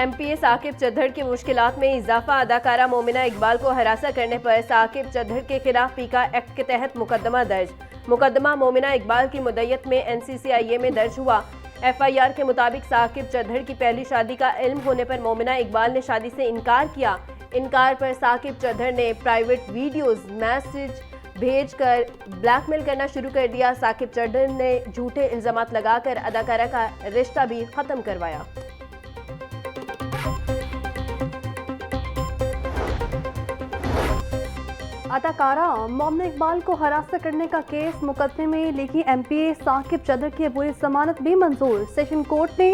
MPa Saqib चद्दड़ की मुश्किलात में इजाफा। अदाकारा मोमिना इकबाल को हरासा करने पर साकिब चद्दड़ के खिलाफ पीका एक्ट के तहत मुकदमा दर्ज। मुकदमा मोमिना इकबाल की मुद्दत में एनसीसीआईए में दर्ज हुआ। एफआईआर के मुताबिक साकिब चद्दड़ की पहली शादी का इल्म होने पर मोमिना इकबाल ने शादी से इनकार किया। इनकार पर साकिब चद्दड़ ने प्राइवेट वीडियोज मैसेज भेजकर ब्लैकमेल करना शुरू कर दिया। साकिब चद्दड़ ने झूठे इल्जामात लगाकर अदाकारा का रिश्ता भी खत्म करवाया। अदाकारा मोमिना इकबाल को हरासा करने का केस मुकदमे में लिखी एमपीए साकिब चद्दड़ की अबूरी जमानत भी मंजूर। सेशन कोर्ट ने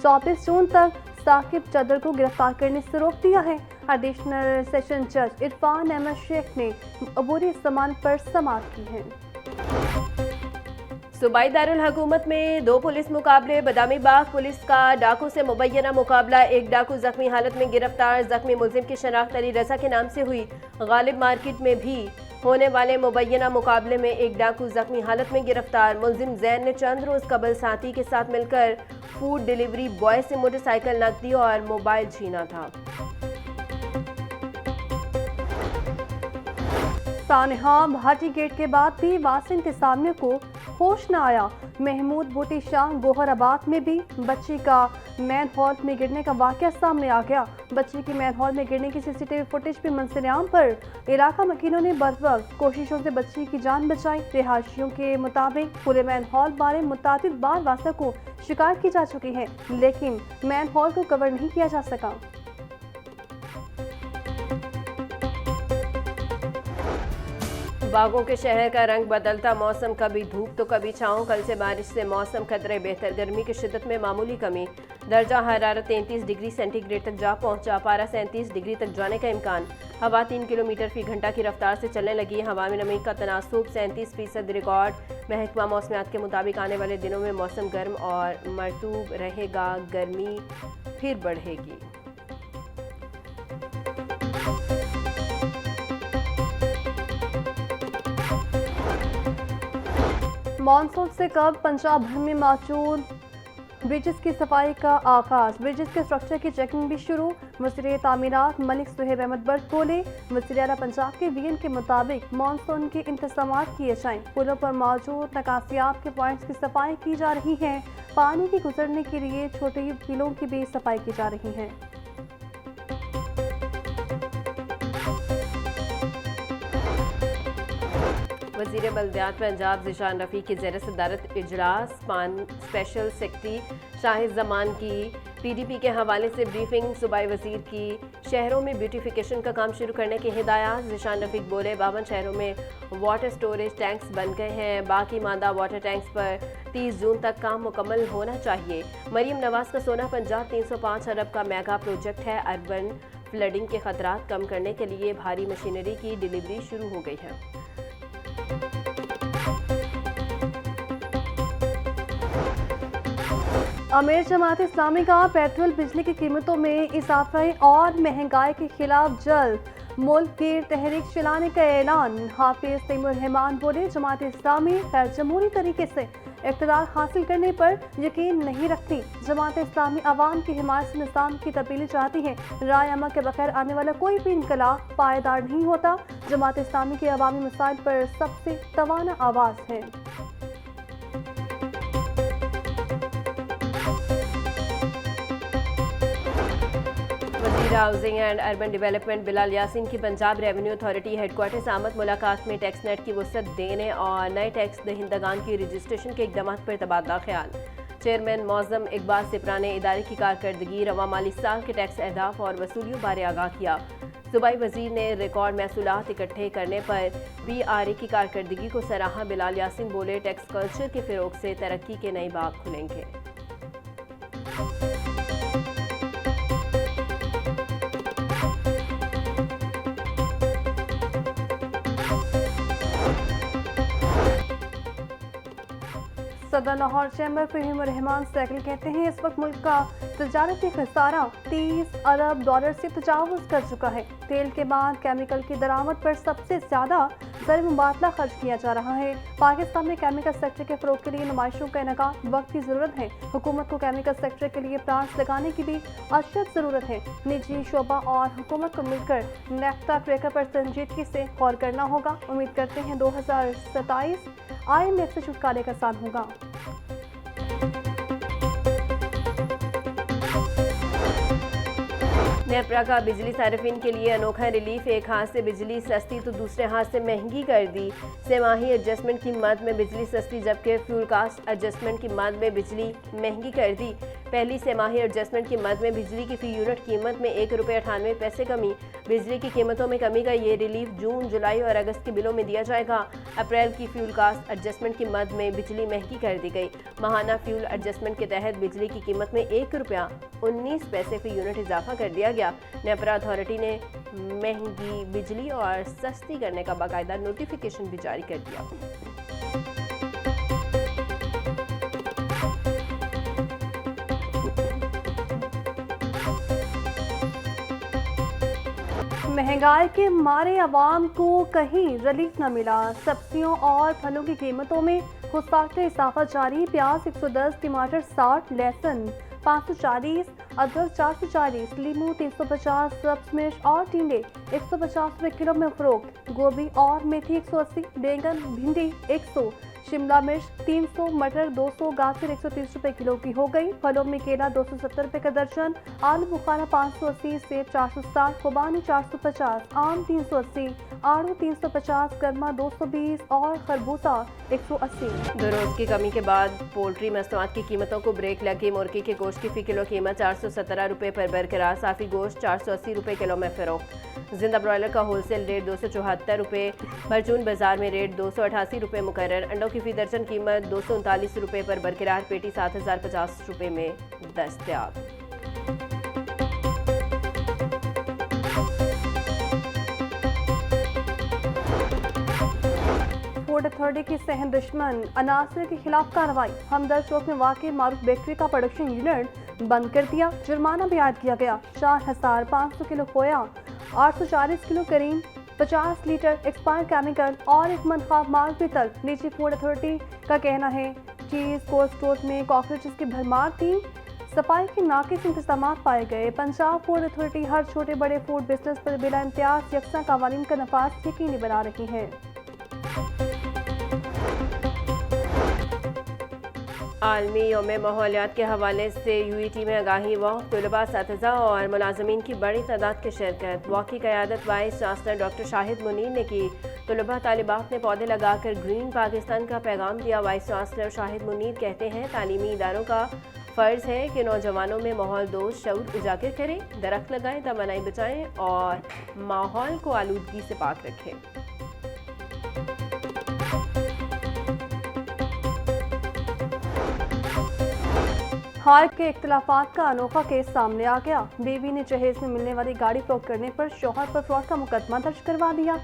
24 जून तक साकिब चद्दड़ को गिरफ्तार करने से रोक दिया है। एडिशनल सेशन जज इरफान अहमद शेख ने अबूरी जमानत पर समाअत की है। सूबाई दारुल हुकूमत में 2 पुलिस मुकाबले। बदामी बाग पुलिस का डाकू से मुबैना मुकाबला। एक डाकू जख्मी हालत में गिरफ्तार। जख्मी मुलजिम की शनाख्त अली रजा के नाम से हुई। गालिब मार्केट में भी होने वाले मुबैना मुकाबले में एक डाकू जख्मी हालत में गिरफ्तार। मुलजिम जैन ने चंद रोज कबल साथी के साथ मिलकर फूड डिलीवरी बॉय से मोटरसाइकिल नकदी और मोबाइल छीना था। सानहा भाटी गेट के बाद भी वासिन इंतजामिया को होश न आया। महमूद बूटी शाह गोहराबाद में भी बच्ची का मैन हॉल में गिरने का वाकया सामने आ गया। बच्ची की मैन हॉल में गिरने की सीसीटीवी फुटेज भी मंजर-ए-आम पर। इलाका मकीनों ने बरवक्त कोशिशों से बच्ची की जान बचाई। रिहायशियों के मुताबिक पूरे मैन हॉल बारे मुतादिद बार वासा को शिकायत की जा चुकी है, लेकिन मैन हॉल को कवर नहीं किया जा सका। बागों के शहर का रंग बदलता मौसम, कभी धूप तो कभी छाँव। कल से बारिश से मौसम खतरे बेहतर। गर्मी की शिद्दत में मामूली कमी। दर्जा हरारत 33 डिग्री सेंटीग्रेड तक जा पहुंचा। पारा 37 डिग्री तक जाने का इम्कान। हवा 3 किलोमीटर फी घंटा की रफ्तार से चलने लगी। हवा में नमी का तनासुब 37% रिकॉर्ड। महकमा मौसमियात के मुताबिक आने वाले दिनों में मौसम गर्म और मरतूब रहेगा। गर्मी फिर बढ़ेगी। मानसून से कब पंजाब भर में मौजूद ब्रिजेस की सफाई का आगाज। ब्रिजेस के स्ट्रक्चर की चेकिंग भी शुरू। वज़ीर तामीरात मलिक सुहेब अहमद बट बोले, वज़ीर आला पंजाब के वीएन के मुताबिक मानसून के इंतजामात किए जाएं। पुलों पर मौजूद नकासियात के पॉइंट्स की सफाई की जा रही है। पानी के गुजरने के लिए छोटे बिलों की भी सफाई की जा रही है। वज़ीर बल्दियात पंजाब ज़िशान रफ़ी की ज़ेर सदारत इजलास। स्पेशल सेक्रेटरी शाहिद जमान की पीडीपी के हवाले से ब्रीफिंग। सूबाई वज़ीर की शहरों में ब्यूटिफिकेशन का काम शुरू करने की हिदायत। ज़िशान रफ़ीक बोले, 52 शहरों में वाटर स्टोरेज टैंक्स बन गए हैं। बाकी मादा वाटर टैंक्स पर 30 जून तक काम मुकम्मल होना चाहिए। मरीम नवाज का सोना पंजाब 305 अरब का मेगा प्रोजेक्ट है। अर्बन फ्लडिंग के खतरात कम करने के लिए भारी मशीनरी की डिलीवरी शुरू हो गई है। अमीर जमात इस्लामी का पेट्रोल बिजली की कीमतों में इजाफे और महंगाई के खिलाफ जल्द मुल्क की तहरीक चलाने का ऐलान। हाफिज तैमूर रहमान बोले, जमात इस्लामी गैर जमहूरी तरीके से इक़्तिदार हासिल करने पर यकीन नहीं रखती। जमात इस्लामी अवाम की हिमायत से निज़ाम की तब्दीली चाहती है। राय अमा के बगैर आने वाला कोई भी इनकलाब पायदार नहीं होता। जमात इस्लामी के अवामी मसाइल पर सबसे तवाना आवाज़ है। Housing and urban development Bilal Yasin की पंजाब रेवेन्यू अथॉरिटी हेडक्वार्टर से आमद मुलाकात में टैक्स नेट की वसअत देने और नए टैक्स दहिंदगान की रजिस्ट्रेशन के इक़दाम पर तबादला ख्याल। चेयरमैन मौज़म इकबाल सिपरा ने इदारे की कारकर्दगी, रवा माली साल के टैक्स अहदाफ और वसूलियों बारे आगाह किया। सूबाई वज़ीर ने रिकॉर्ड महसूलात इकट्ठे करने पर PRA की कारकर्दगी को सराहा। बिलाल यासीन बोले, टैक्स कल्चर के फ़रोग़ से तरक्की के नए बाग खुलेंगे। सदर लाहौर चैम्बर फ़हीम रहमान सैकल कहते हैं, इस वक्त मुल्क का तजारती खसारा 30 अरब डॉलर से तजावुज़ कर चुका है। तेल के बाद केमिकल की दरामद पर सबसे ज़्यादा ज़र मुबादला खर्च किया जा रहा है। पाकिस्तान में केमिकल सेक्टर के फ़रोग़ के लिए नुमाइशों का इनेकाद वक्त की ज़रूरत है। हुकूमत को केमिकल सेक्टर के लिए प्लांट्स लगाने की भी अशद ज़रूरत है। निजी शोबा और हुकूमत को मिलकर नेफ्ता ट्रेकर पर संजीदगी से गौर करना होगा। उम्मीद करते हैं 2027 IMF से छुटकारे का साल होगा। नेपरा का बिजली सार्फिन के लिए अनोखा रिलीफ। एक हाथ से बिजली सस्ती तो दूसरे हाथ से महंगी कर दी। सेमाही एडजस्टमेंट की मद में बिजली सस्ती, जबकि फ्यूल कास्ट एडजस्टमेंट की मद में बिजली महंगी कर दी। पहली सेमाही एडजस्टमेंट की मद में बिजली की फी यूनिट कीमत में 1 रुपये 98 पैसे कमी। बिजली की कीमतों में कमी का ये रिलीफ जून, जुलाई और अगस्त के बिलों में दिया जाएगा। अप्रैल की फ्यूल कास्ट एडजस्टमेंट की मद में बिजली महंगी कर दी गई। माहाना फ्यूल एडजस्टमेंट के तहत बिजली की कीमत में 1 रुपया 19 पैसे फी यूनिट इजाफा कर दिया गया। नेपरा अथॉरिटी ने महंगी बिजली और सस्ती करने का बाकायदा नोटिफिकेशन भी जारी कर दिया। महंगाई के मारे आवाम को कहीं रिलीफ न मिला। सब्जियों और फलों की कीमतों में हुस्साटे इजाफा जारी। प्याज 110, टमाटर 60, लहसुन 540, अदरक 440, लीमू 350, सब्ज मिर्च और टिंडे 150 रुपये किलो में फरोख्त। गोभी और मेथी 180, बैंगन भिंडी 100, शिमला मिर्च 300, मटर 200, गाजर 130 रुपये किलो की हो गई। फलों में केला 270 रुपये का दर्जन, आलू बुखारा 580, सेब 460, खुबानी 450, आम 380, आड़ू 350, गर्मा 220 और खरबूजा 180। 2 रोज की कमी के बाद पोल्ट्री मसनूआत की कीमतों को ब्रेक लगी। मुर्गी के गोश्त की फी किलो कीमत 417 रुपये पर बरकरार। साफी गोश्त 480 रुपये किलो में फरोख्त। जिंदा ब्रॉयलर का होलसेल रेट 274 रुपये, परचून बाजार में रेट 288 रुपये मुकर्रर। अंडों की फी दर्जन कीमत 239 रुपये पर बरकरार। पेटी 7050 रुपये में दस्तयाब। फूड अथॉरिटी की सहम दुश्मन अनासर के खिलाफ कार्रवाई। हमदर्द चौक में वाक़ मारूफ बेकरी का प्रोडक्शन यूनिट बंद कर दिया। जुर्माना भी आयद किया गया। 4500 किलो खोया, 840 किलो करीम, 50 लीटर एक्सपायर केमिकल और एक मनखाब माल भी तक। निजी फूड अथॉरिटी का कहना है चीज़ कोल्ड स्टोर में कॉकरोचेस की भरमार थी। सफाई के नाकिस इंतजाम पाए गए। पंजाब फूड अथॉरिटी हर छोटे बड़े फूड बिजनेस पर बिला इम्तियाज यकसा कवानीन का नफाज यकीनी बना रही है। आलमी यौम माहौलियात के हवाले से UET में आगाही वॉक। तलबा, असातिज़ा और मुलाजमीन की बड़ी तादाद की शिरकत। वॉक की क़यादत vice chancellor doctor Shahid Munir ने की। तलबा तालिबात ने पौधे लगाकर ग्रीन पाकिस्तान का पैगाम दिया। वाइस चांसलर शाहिद मुनीर कहते हैं तालीमी इदारों का फ़र्ज़ है कि नौजवानों में माहौल दोस्त शऊर उजागर करें, दरख्त लगाएं, तवानाई बचाएं और माहौल को आलूदगी से पाक रखें। हाल के इख्तिलाफात का अनोखा केस सामने आ गया। बीवी ने जहेज में मिलने वाली गाड़ी फ्रॉड करने पर शौहर पर फ्रॉड का मुकदमा दर्ज करवा दिया।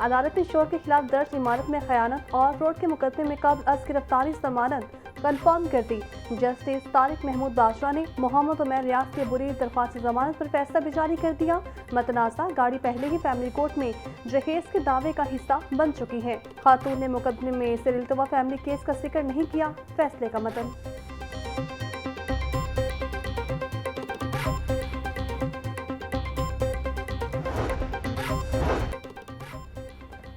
अदालत ने शौहर के खिलाफ दर्ज इमारत में खयानत और फ्रॉड के मुकदमे में कब्ल अज गिरफ्तारी जमानत कन्फर्म कर दी। जस्टिस तारिक महमूद बादशाह ने मोहम्मद उमर रियाज के बुरी दरख्वास्त जमानत पर फैसला भी जारी कर दिया। मतनाज़ा गाड़ी पहले ही फैमिली कोर्ट में जहेज के दावे का हिस्सा बन चुकी है। खातून ने मुकदमे में सिरिलतवा फैमिली केस का जिक्र नहीं किया। फैसले का मतन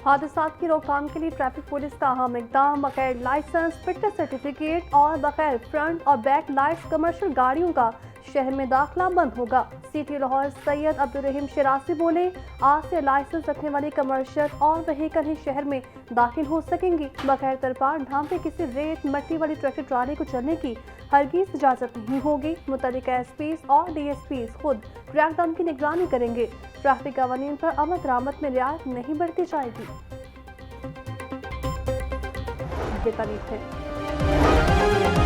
हादसात की रोकथाम के लिए ट्रैफिक पुलिस का अहम इकदाम। बगैर लाइसेंस, फिटनेस सर्टिफिकेट और बगैर फ्रंट और बैक लाइट्स कमर्शियल गाड़ियों का शहर में दाखिला बंद होगा। सिटी लाहौर सैयद अब्दुर्रहीम शरासी बोले, आज से लाइसेंस रखने वाली कमर्शियल और व्हीकल ही शहर में दाखिल हो सकेंगी। बगैर तरपाल ढाम पे किसी रेत मट्टी वाली ट्रैक्टर ट्राली को चलने की हरगिज इजाजत नहीं होगी। मुतल्लिका SPs और DSPs खुद क्रैकडाउन की निगरानी करेंगे। ट्रैफिक कवानीन पर अमल दरामद में रियायत नहीं बरती जाएगी। ये तारीख है।